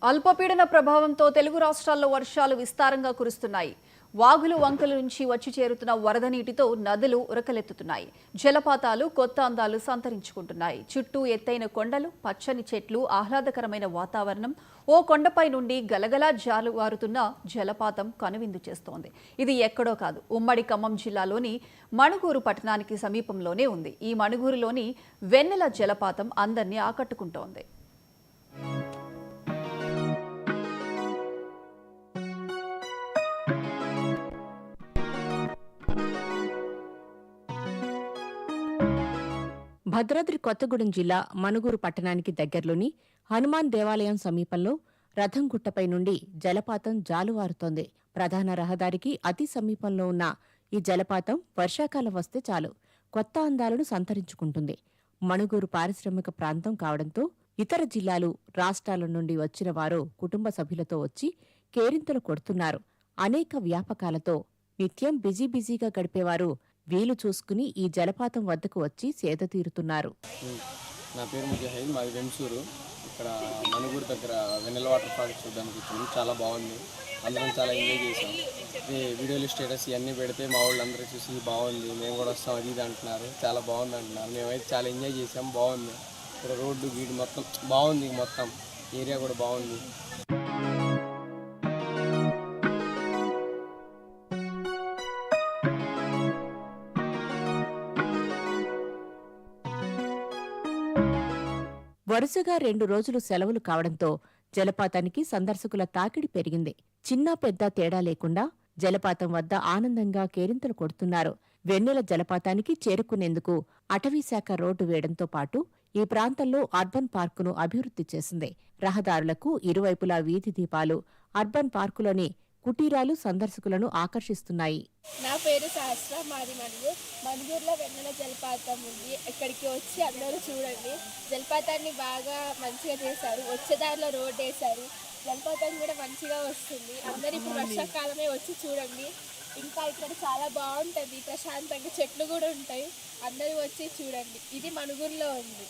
అల్పపీడన ప్రభావంతో తెలుగు రాష్ట్రాల్లో వర్షాలు విస్తారంగా కురుస్తున్నాయి. వాగులు వంకల నుంచి వచ్చి చేరుతున్న వరద నీటితో నదులు ఉరకలెత్తుతున్నాయి. జలపాతాలు కొత్త అందాలు సంతరించుకుంటున్నాయి. చుట్టూ ఎత్తైన కొండలు, పచ్చని చెట్లు, ఆహ్లాదకరమైన వాతావరణం. ఓ కొండపై నుండి గలగలా జాలువారుతున్న జలపాతం కనువిందు చేస్తోంది. ఇది ఎక్కడో కాదు, ఉమ్మడి ఖమ్మం జిల్లాలోని మణుగూరు పట్టణానికి సమీపంలోనే ఉంది. ఈ మణుగూరులోని వెన్నెల జలపాతం అందరినీ ఆకట్టుకుంటోంది. భద్రాద్రి కొత్తగూడెం జిల్లా మణుగూరు పట్టణానికి దగ్గర్లోని హనుమాన్ దేవాలయం సమీపంలో రథంగుట్టపై నుండి జలపాతం జాలువారుతోంది. ప్రధాన రహదారికి అతి సమీపంలో ఉన్న ఈ జలపాతం వర్షాకాలం వస్తే చాలు కొత్త అందాలను సంతరించుకుంటుంది. మణుగూరు పారిశ్రామిక ప్రాంతం కావడంతో ఇతర జిల్లాలు, రాష్ట్రాల నుండి వచ్చిన వారు కుటుంబ సభ్యులతో వచ్చి కేరింతలు కొడుతున్నారు. అనేక వ్యాపకాలతో నిత్యం బిజీగా గడిపేవారు వీలు చూసుకుని ఈ జలపాతం వద్దకు వచ్చి సేద తీరుతున్నారు. నా పేరు ముజాహిద్, మాది వెంసూరు. ఇక్కడ మణుగూరు దగ్గర వెన్నెల వాటర్ ఫాల్స్ చూడడానికి వచ్చింది. చాలా బాగుంది. అందరం చాలా ఎంజాయ్ చేసాం. వీడియోలు, స్టేటస్ ఇవన్నీ పెడితే మా వాళ్ళు అందరూ చూసి బాగుంది, మేము కూడా వస్తాం అది ఇది అంటున్నారు. చాలా బాగుంది అంటున్నారు. మేమైతే చాలా ఎంజాయ్ చేసాం. బాగుంది. ఇక్కడ రోడ్డు గీడు మొత్తం బాగుంది. మొత్తం ఏరియా కూడా బాగుంది. వరుసగా 2 రోజులు సెలవులు కావడంతో జలపాతానికి సందర్శకుల తాకిడి పెరిగింది. చిన్న పెద్ద తేడా లేకుండా జలపాతం వద్ద ఆనందంగా కేరింతలు కొడుతున్నారు. వెన్నెల జలపాతానికి చేరుకునేందుకు అటవీశాఖ రోడ్డు వేయడంతో పాటు ఈ ప్రాంతంలో అర్బన్ పార్కును అభివృద్ధి చేసింది. రహదారులకు ఇరువైపులా వీధి దీపాలు, అర్బన్ పార్కులోని కుటీరాలు సందర్శకులను ఆకర్షిస్తున్నాయి. నా పేరు సహస్ర, మాది మణుగూరులో వెన్నెల జలపాతం ఉంది. ఇక్కడికి వచ్చి అందరూ చూడండి. జలపాతాన్ని బాగా మంచిగా చేశారు. వచ్చేదారిలో రోడ్ వేశారు. జలపాతం కూడా మంచిగా వస్తుంది. అందరు ఇప్పుడు వర్షాకాలమే వచ్చి చూడండి. ఇంకా ఇక్కడ చాలా బాగుంటుంది, ప్రశాంతంగా చెట్లు కూడా ఉంటాయి. అందరూ వచ్చి చూడండి. ఇది మణుగూరులో ఉంది.